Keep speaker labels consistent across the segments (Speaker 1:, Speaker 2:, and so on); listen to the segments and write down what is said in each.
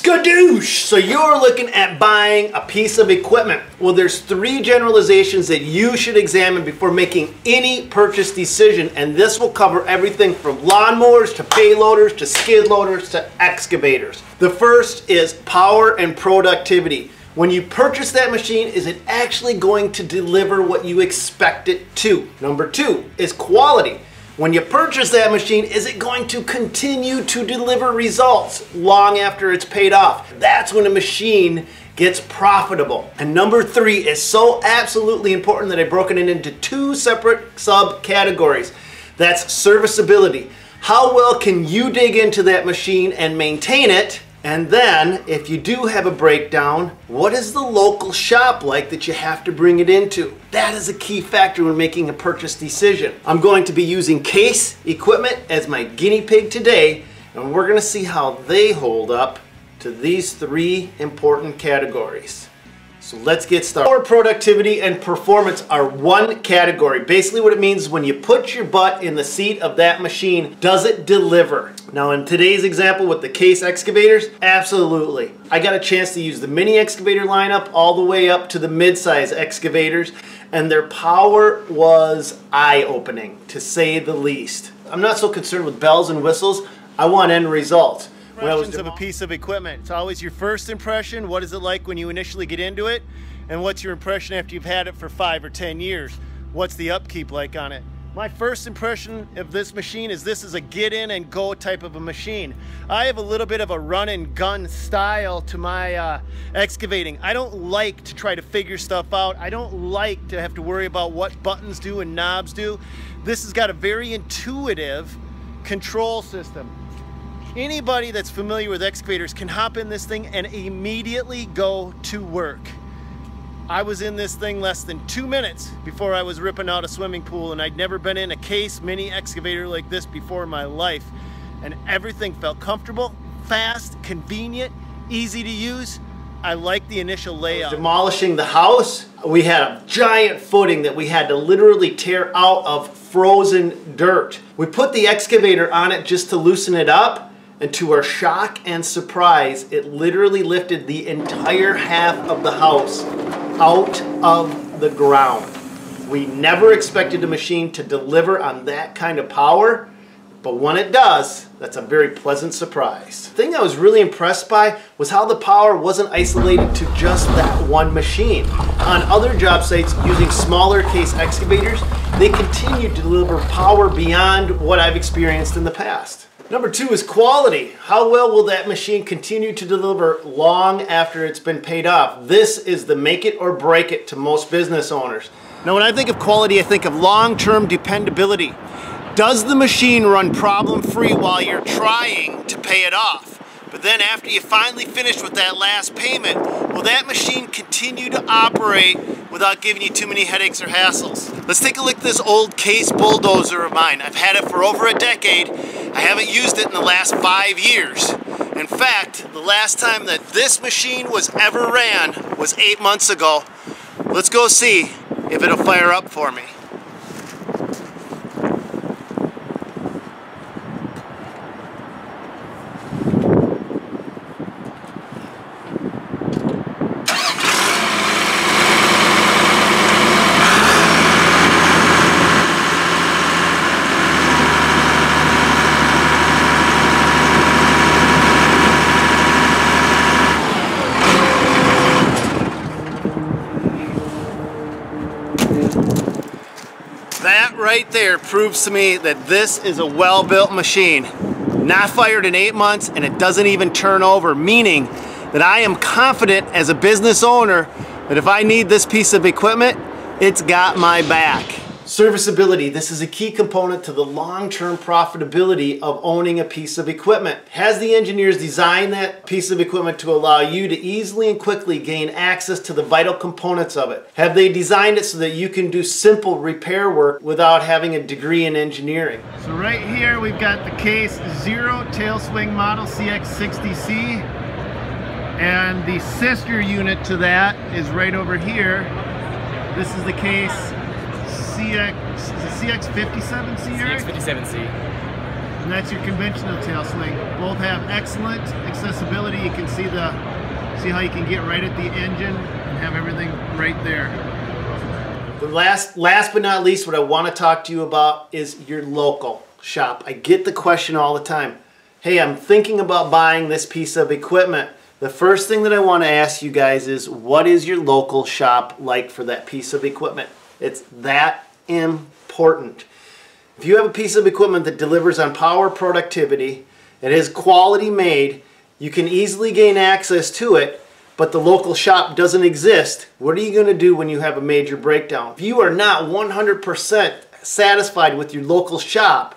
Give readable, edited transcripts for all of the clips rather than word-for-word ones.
Speaker 1: Skadoosh! So you're looking at buying a piece of equipment. Well, there's 3 generalizations that you should examine before making any purchase decision, and this will cover everything from lawnmowers to payloaders to skid loaders to excavators. The first is power and productivity. When you purchase that machine, is it actually going to deliver what you expect it to? Number 2 is quality. When you purchase that machine, is it going to continue to deliver results long after it's paid off? That's when a machine gets profitable. And number 3 is so absolutely important that I've broken it into 2 separate subcategories. That's serviceability. How well can you dig into that machine and maintain it? And then, if you do have a breakdown, what is the local shop like that you have to bring it into? That is a key factor when making a purchase decision. I'm going to be using Case equipment as my guinea pig today, and we're going to see how they hold up to these 3 important categories. So let's get started. Power, productivity, and performance are one category. Basically what it means is when you put your butt in the seat of that machine, does it deliver? Now in today's example with the Case excavators, absolutely. I got a chance to use the mini excavator lineup all the way up to the mid-size excavators, and their power was eye-opening, to say the least. I'm not so concerned with bells and whistles. I want end results. Impressions of a piece of equipment. It's always your first impression. What is it like when you initially get into it? And what's your impression after you've had it for 5 or 10 years? What's the upkeep like on it? My first impression of this machine is this is a get in and go type of a machine. I have a little bit of a run and gun style to my excavating. I don't like to try to figure stuff out. I don't like to have to worry about what buttons do and knobs do. This has got a very intuitive control system. Anybody that's familiar with excavators can hop in this thing and immediately go to work. I was in this thing less than 2 minutes before I was ripping out a swimming pool, and I'd never been in a Case mini excavator like this before in my life. And everything felt comfortable, fast, convenient, easy to use. I like the initial layout. Demolishing the house, we had a giant footing that we had to literally tear out of frozen dirt. We put the excavator on it just to loosen it up. And to our shock and surprise, it literally lifted the entire half of the house out of the ground. We never expected a machine to deliver on that kind of power, but when it does, that's a very pleasant surprise. The thing I was really impressed by was how the power wasn't isolated to just that one machine. On other job sites using smaller Case excavators, they continue to deliver power beyond what I've experienced in the past. Number 2 is quality. How well will that machine continue to deliver long after it's been paid off? This is the make it or break it to most business owners. Now when I think of quality, I think of long-term dependability. Does the machine run problem-free while you're trying to pay it off? But then after you finally finish with that last payment, will that machine continue to operate without giving you too many headaches or hassles? Let's take a look at this old Case Bulldozer of mine. I've had it for over a decade. I haven't used it in the last 5 years. In fact, the last time that this machine was ever ran was 8 months ago. Let's go see if it'll fire up for me. That right there proves to me that this is a well-built machine. Not fired in 8 months, and it doesn't even turn over, meaning that I am confident as a business owner that if I need this piece of equipment, it's got my back. Serviceability. This is a key component to the long-term profitability of owning a piece of equipment. Has the engineers designed that piece of equipment to allow you to easily and quickly gain access to the vital components of it? Have they designed it so that you can do simple repair work without having a degree in engineering? So right here we've got the Case Zero Tail Swing Model CX60C, and the sister unit to that is right over here. This is the Case CX57C, right?
Speaker 2: CX57C.
Speaker 1: and that's your conventional tail swing. Both have excellent accessibility. You can see how you can get right at the engine and have everything right there. The last but not least, what I want to talk to you about is your local shop. I get the question all the time. Hey, I'm thinking about buying this piece of equipment. The first thing that I want to ask you guys is, what is your local shop like for that piece of equipment? It's that important. If you have a piece of equipment that delivers on power, productivity, it is quality made, you can easily gain access to it, but the local shop doesn't exist, what are you going to do when you have a major breakdown? If you are not 100% satisfied with your local shop,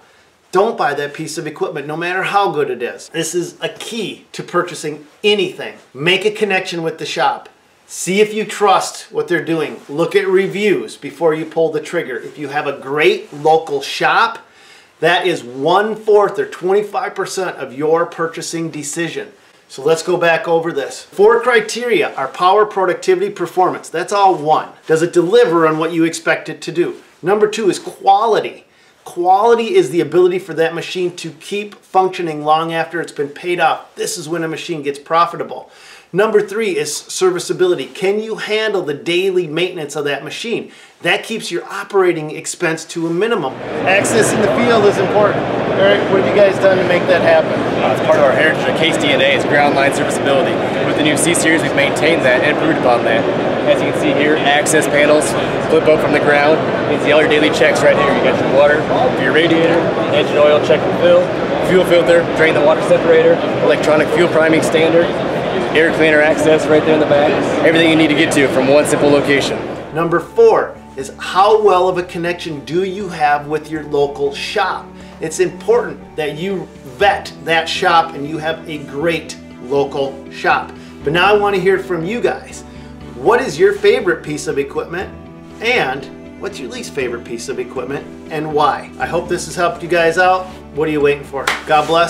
Speaker 1: don't buy that piece of equipment, no matter how good it is. This is a key to purchasing anything. Make a connection with the shop. See if you trust what they're doing. Look at reviews before you pull the trigger. If you have a great local shop, that is 1/4 or 25% of your purchasing decision. So let's go back over this. 4 criteria are power, productivity, performance. That's all one. Does it deliver on what you expect it to do? Number 2 is quality. Quality is the ability for that machine to keep functioning long after it's been paid off. This is when a machine gets profitable. Number 3 is serviceability. Can you handle the daily maintenance of that machine? That keeps your operating expense to a minimum. Access in the field is important. Eric, what have you guys done to make that happen?
Speaker 2: It's part of our heritage of case DNA. It's ground line serviceability. With the new C-Series, we've maintained that and improved upon that. As you can see here, access panels flip up from the ground. You can see all your daily checks right here. You got your water, your radiator, engine oil check and fill, fuel filter, drain the water separator, electronic fuel priming standard, air cleaner access right there in the back. Everything you need to get to from one simple location.
Speaker 1: Number 4 is, how well of a connection do you have with your local shop? It's important that you vet that shop and you have a great local shop. But now I want to hear from you guys. What is your favorite piece of equipment, and what's your least favorite piece of equipment, and why? I hope this has helped you guys out. What are you waiting for? God bless.